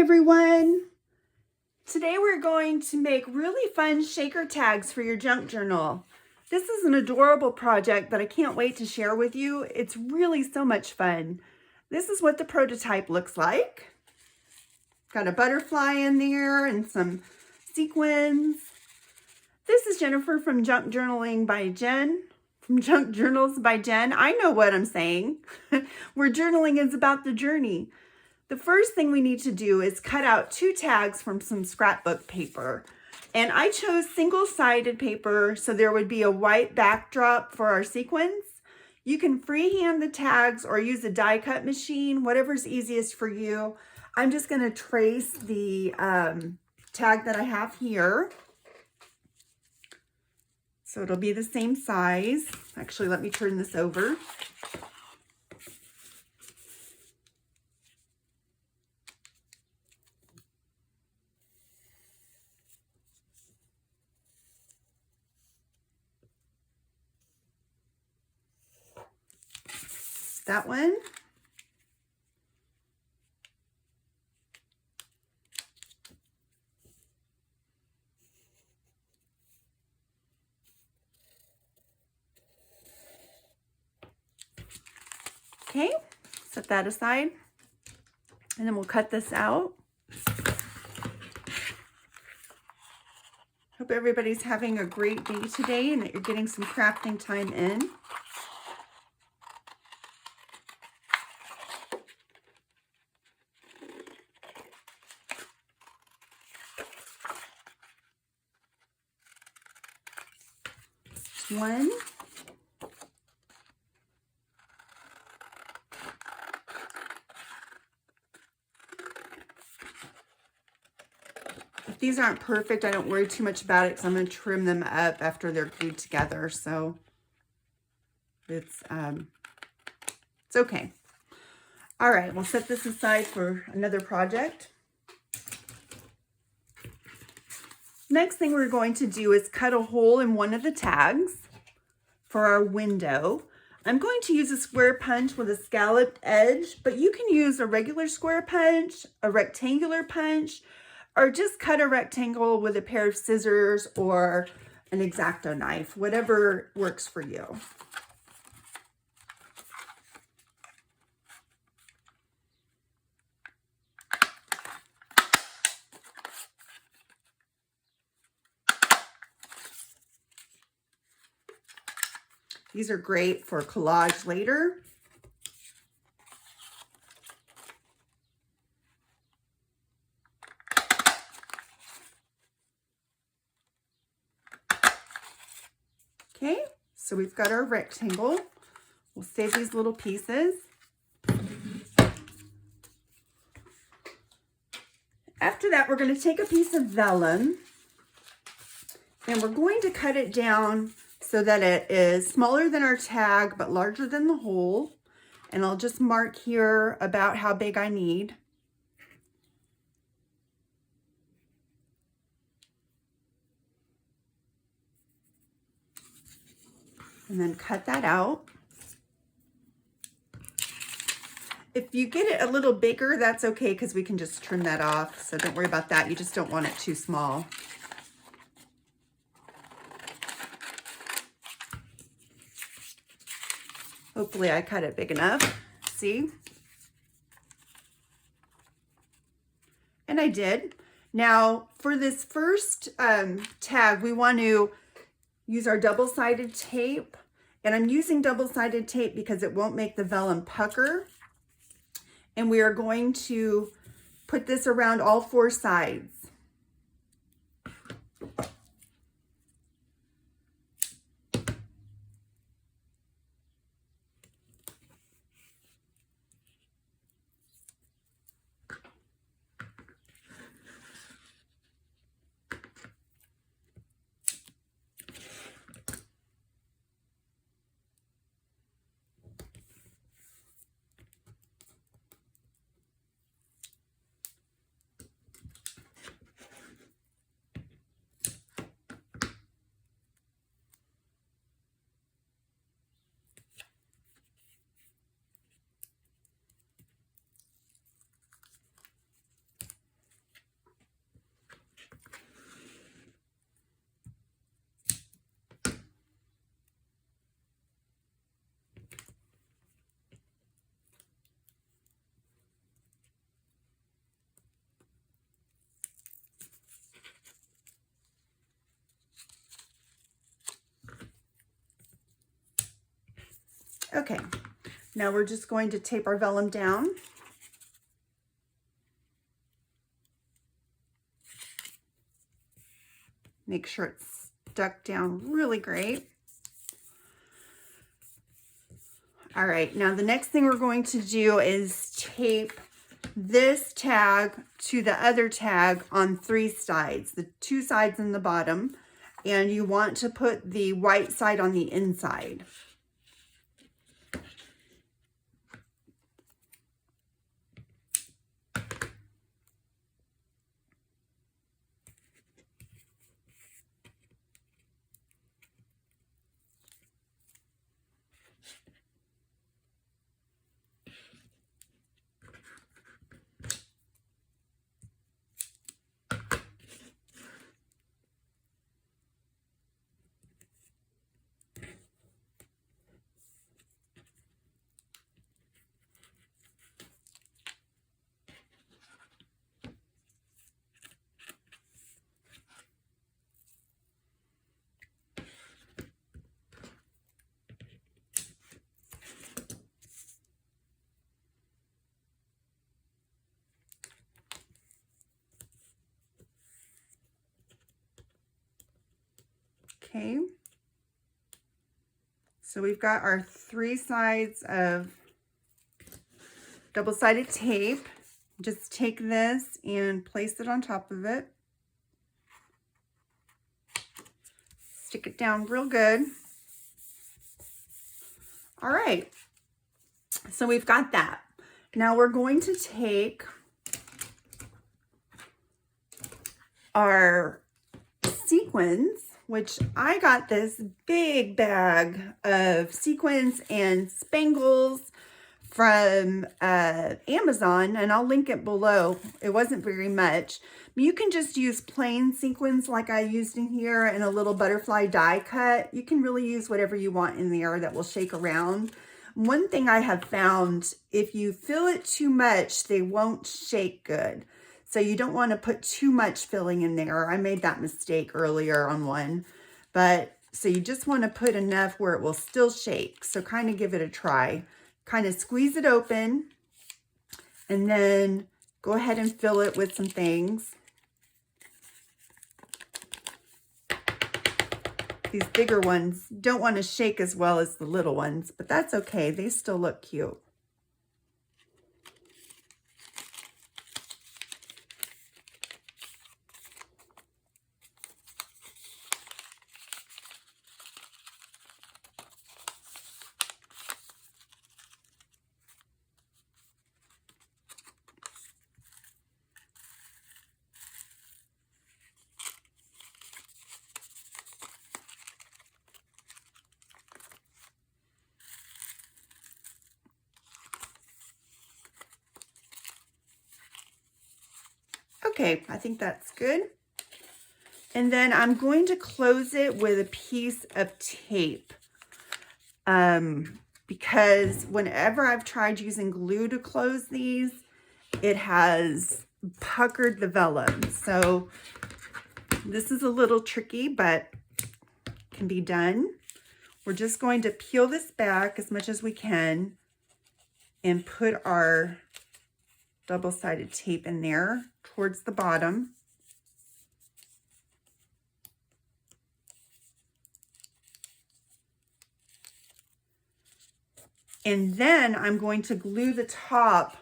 everyone. Today we're going to make really fun shaker tags for your junk journal. This is an adorable project that I can't wait to share with you. It's really so much fun. This is what the prototype looks like. Got a butterfly in there and some sequins. This is Jennifer from Junk Journaling by Jen. From Junk Journals by Jen. I know what I'm saying. Where journaling is about the journey. The first thing we need to do is cut out 2 tags from some scrapbook paper. And I chose single-sided paper so there would be a white backdrop for our sequins. You can freehand the tags or use a die cut machine, whatever's easiest for you. I'm just going to trace the tag that I have here. So it'll be the same size. Actually, let me turn this over. That one. Okay, set that aside. And then we'll cut this out. Hope everybody's having a great day today and that you're getting some crafting time in. One. If these aren't perfect, I don't worry too much about it because I'm going to trim them up after they're glued together. So it's okay. All right, we'll set this aside for another project. Next thing we're going to do is cut a hole in one of the tags for our window. I'm going to use a square punch with a scalloped edge, but you can use a regular square punch, a rectangular punch, or just cut a rectangle with a pair of scissors or an X-Acto knife, whatever works for you. These are great for collage later. Okay, so we've got our rectangle. We'll save these little pieces. After that, we're going to take a piece of vellum and we're going to cut it down so that it is smaller than our tag, but larger than the hole. And I'll just mark here about how big I need. And then cut that out. If you get it a little bigger, that's okay because we can just trim that off. So don't worry about that. You just don't want it too small. Hopefully I cut it big enough. See? And I did. Now for this first tag, we want to use our double-sided tape. And I'm using double-sided tape because it won't make the vellum pucker. And we are going to put this around all 4 sides. Okay, now we're just going to tape our vellum down. Make sure it's stuck down really great. All right, now the next thing we're going to do is tape this tag to the other tag on 3 sides, the 2 sides in the bottom, and you want to put the white side on the inside. Okay, so we've got our 3 sides of double-sided tape. Just take this and place it on top of it. Stick it down real good. All right, so we've got that. Now we're going to take our sequins, which I got this big bag of sequins and spangles from Amazon, and I'll link it below. It wasn't very much. You can just use plain sequins like I used in here and a little butterfly die cut. You can really use whatever you want in there that will shake around. One thing I have found, if you fill it too much, they won't shake good. So you don't want to put too much filling in there. I made that mistake earlier on one. But so you just want to put enough where it will still shake. So kind of give it a try. Kind of squeeze it open. And then go ahead and fill it with some things. These bigger ones don't want to shake as well as the little ones, but that's okay. They still look cute. Okay, I think that's good. And then I'm going to close it with a piece of tape. Because whenever I've tried using glue to close these, it has puckered the vellum. So this is a little tricky, but can be done. We're just going to peel this back as much as we can and put our double-sided tape in there towards the bottom. And then I'm going to glue the top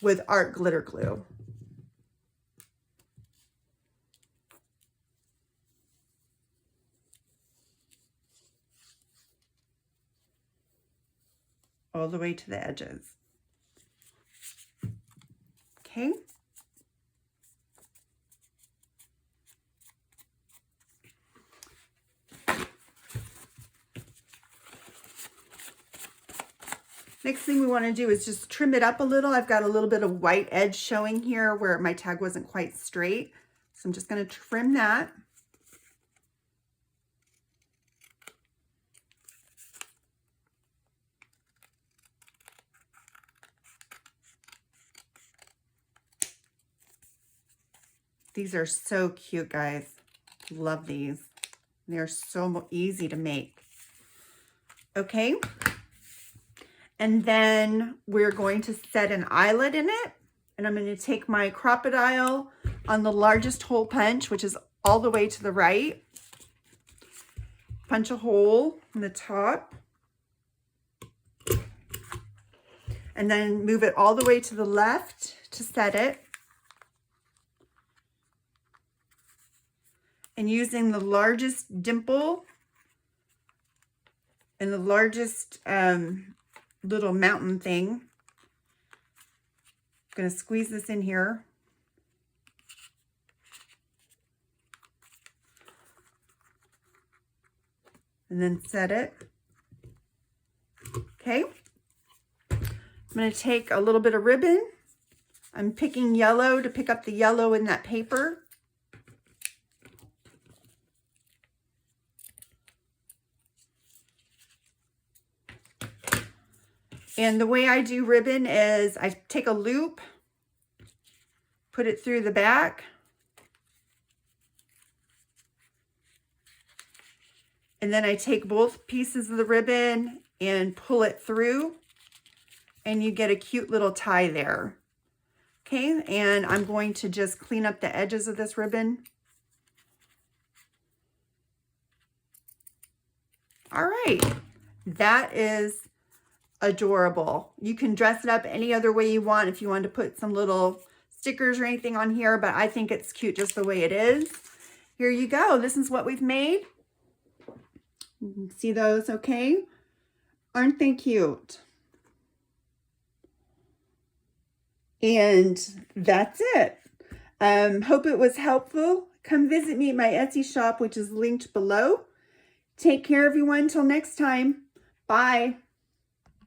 with art glitter glue. All the way to the edges. Okay. Next thing we want to do is just trim it up a little. I've got a little bit of white edge showing here where my tag wasn't quite straight. So I'm just going to trim that. These are so cute, guys. Love these. They're so easy to make. Okay. And then we're going to set an eyelet in it. And I'm going to take my Crop-A-Dile on the largest hole punch, which is all the way to the right. Punch a hole in the top. And then move it all the way to the left to set it. And using the largest dimple and the largest little mountain thing, I'm going to squeeze this in here. And then set it. Okay. I'm going to take a little bit of ribbon. I'm picking yellow to pick up the yellow in that paper. And the way I do ribbon is I take a loop, put it through the back, and then I take both pieces of the ribbon and pull it through, and you get a cute little tie there. Okay, and I'm going to just clean up the edges of this ribbon. All right, that is adorable. You can dress it up any other way you want if you want to put some little stickers or anything on here, but I think it's cute just the way it is. Here you go. This is what we've made. You can see those okay? Aren't they cute? And that's it. Hope it was helpful. Come visit me at my Etsy shop, which is linked below. Take care, everyone. Till next time. Bye.